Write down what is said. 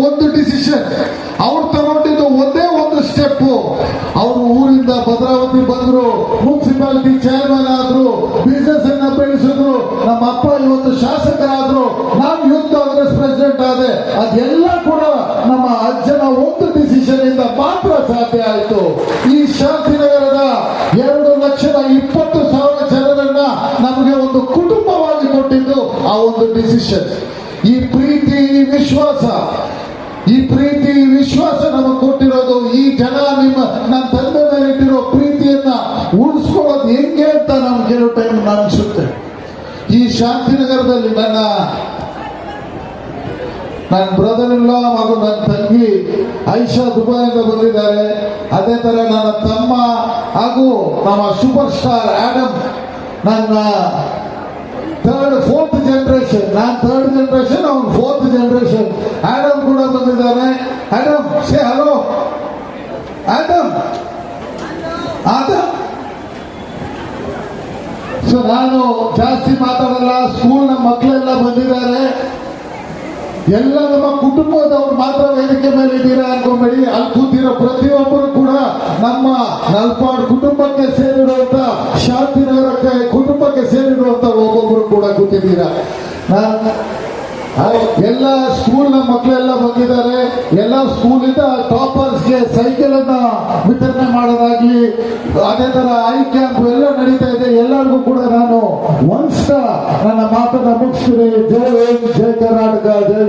ಒಂದು ಡಿಸಿಷನ್, ಅವ್ರು ತಗೊಂಡಿದ್ದು ಒಂದೇ ಒಂದು ಸ್ಟೆಪ್. ಅವರು ಊರಿಂದ ಭದ್ರಾವತಿ ಬಂದ್ರು, ಮುನ್ಸಿಪಾಲಿಟಿ ಚೇರ್ಮನ್ ಆದ್ರು, ಬಿಸಿನೆಸ್ ಅನ್ನ ಬೆಳೆಸಿದ್ರು. ನಮ್ಮ ಅಪ್ಪ ಇವತ್ತು ಶಾಸಕರಾದ್ರು, ನಾನು ಯೂತ್ ಕಾಂಗ್ರೆಸ್ ಪ್ರೆಸಿಡೆಂಟ್ ಆದೆ. ಅದೆಲ್ಲ ಕೂಡ ನಮ್ಮ ಅಜ್ಜನ ಒಂದು ಡಿಸಿಷನ್ ಇಂದ ಮಾತ್ರ ಸಾಧ್ಯ ಆಯಿತು. ಈ ಶಾಂತಿನಗರದ 2,20,000 ಜನರನ್ನ ನಮಗೆ ಒಂದು ಕುಟುಂಬವಾಗಿ ಕೊಟ್ಟಿದ್ದು ಆ ಒಂದು ಡಿಸಿಷನ್. ಈ ಪ್ರೀತಿ, ಈ ವಿಶ್ವಾಸ ನಮಗೆ ಕೊಟ್ಟಿರೋದು ಈ ಜನ ನನ್ನ ತಂದೆ ಮೇಲೆ ಇಟ್ಟಿರೋ ಪ್ರೀತಿಯನ್ನ ಉಳಿಸ್ಕೊಳ್ಳೋದು ಹೆಂಗೆ ಅಂತ ನಮ್ಗೆ ಕೆಲವು ಟೈಮ್ ಅನಿಸುತ್ತೆ. ಈ ಶಾಂತಿನಗರದಲ್ಲಿ ನನ್ನ ಬ್ರದರ್ ಇನ್ ಲಾ ಹಾಗೂ ನನ್ನ ತಂಗಿ ಐಷಾ ದುಬೈಯಿಂದ ಬಂದಿದ್ದಾರೆ. ಅದೇ ತರ ನನ್ನ ತಮ್ಮ ಹಾಗೂ ನಮ್ಮ ಸೂಪರ್ ಸ್ಟಾರ್ ಆಡಮ್, ನನ್ನ ಫೋರ್ತ್ ಜನರೇಷನ್, ನಾನು ಥರ್ಡ್ ಜನರೇಷನ್, ಅವನು ಫೋರ್ತ್ ಜನರೇಷನ್. ಆಡಮ್ ಕೂಡ ಬಂದಿದ್ದಾನೆ. ಆಡಮ್, ಸೇ ಹಲೋ. ಆಡಮ್ ಸೊ ನಾನು ಜಾಸ್ತಿ ಮಾತಾಡಲ್ಲ. ಸ್ಕೂಲ್ನ ಮಕ್ಕಳೆಲ್ಲ ಬಂದಿದ್ದಾರೆ. ಎಲ್ಲ ನಮ್ಮ ಕುಟುಂಬದವ್ರು ಮಾತ್ರ ವೇದಿಕೆ ಮೇಲೆ ಇದ್ದೀರಾ ಅನ್ಕೊಂಬೇಡಿ. ಅಲ್ಲಿ ಕೂತಿರೋ ಪ್ರತಿಯೊಬ್ಬರು ಕೂಡ ನಮ್ಮ ನಲ್ಪಾಡ್ ಕುಟುಂಬಕ್ಕೆ ಸೇರಿರುವಂತ, ಶಾಂತಿನಗರಕ್ಕೆ ಕುಟುಂಬಕ್ಕೆ ಸೇರಿರುವಂತ ಒಬ್ಬೊಬ್ಬರು ಕೂಡ ಕೂತಿದ್ದೀರಾ. ಎಲ್ಲ ಸ್ಕೂಲ್ನ ಮಕ್ಕಳೆಲ್ಲ ಬಂದಿದ್ದಾರೆ. ಎಲ್ಲ ಸ್ಕೂಲಿಂದ ಟಾಪರ್ಸ್ಗೆ ಸೈಕಲ್ ಅನ್ನ ವಿತರಣೆ ಮಾಡೋದಾಗ್ಲಿ, ಅದೇ ತರ ಐ ಕ್ಯಾಂಪ್ ಎಲ್ಲ ನಡೀತಾ ಇದೆ. ಎಲ್ಲರಿಗೂ ಕೂಡ ನಾನು ನನ್ನ ಮಾತನ್ನ ಮುಗಿಸ್ತೀನಿ. ಜೈ ಹಿಂದ್, ಜೈ ಕರ್ನಾಟಕ, ಜೈ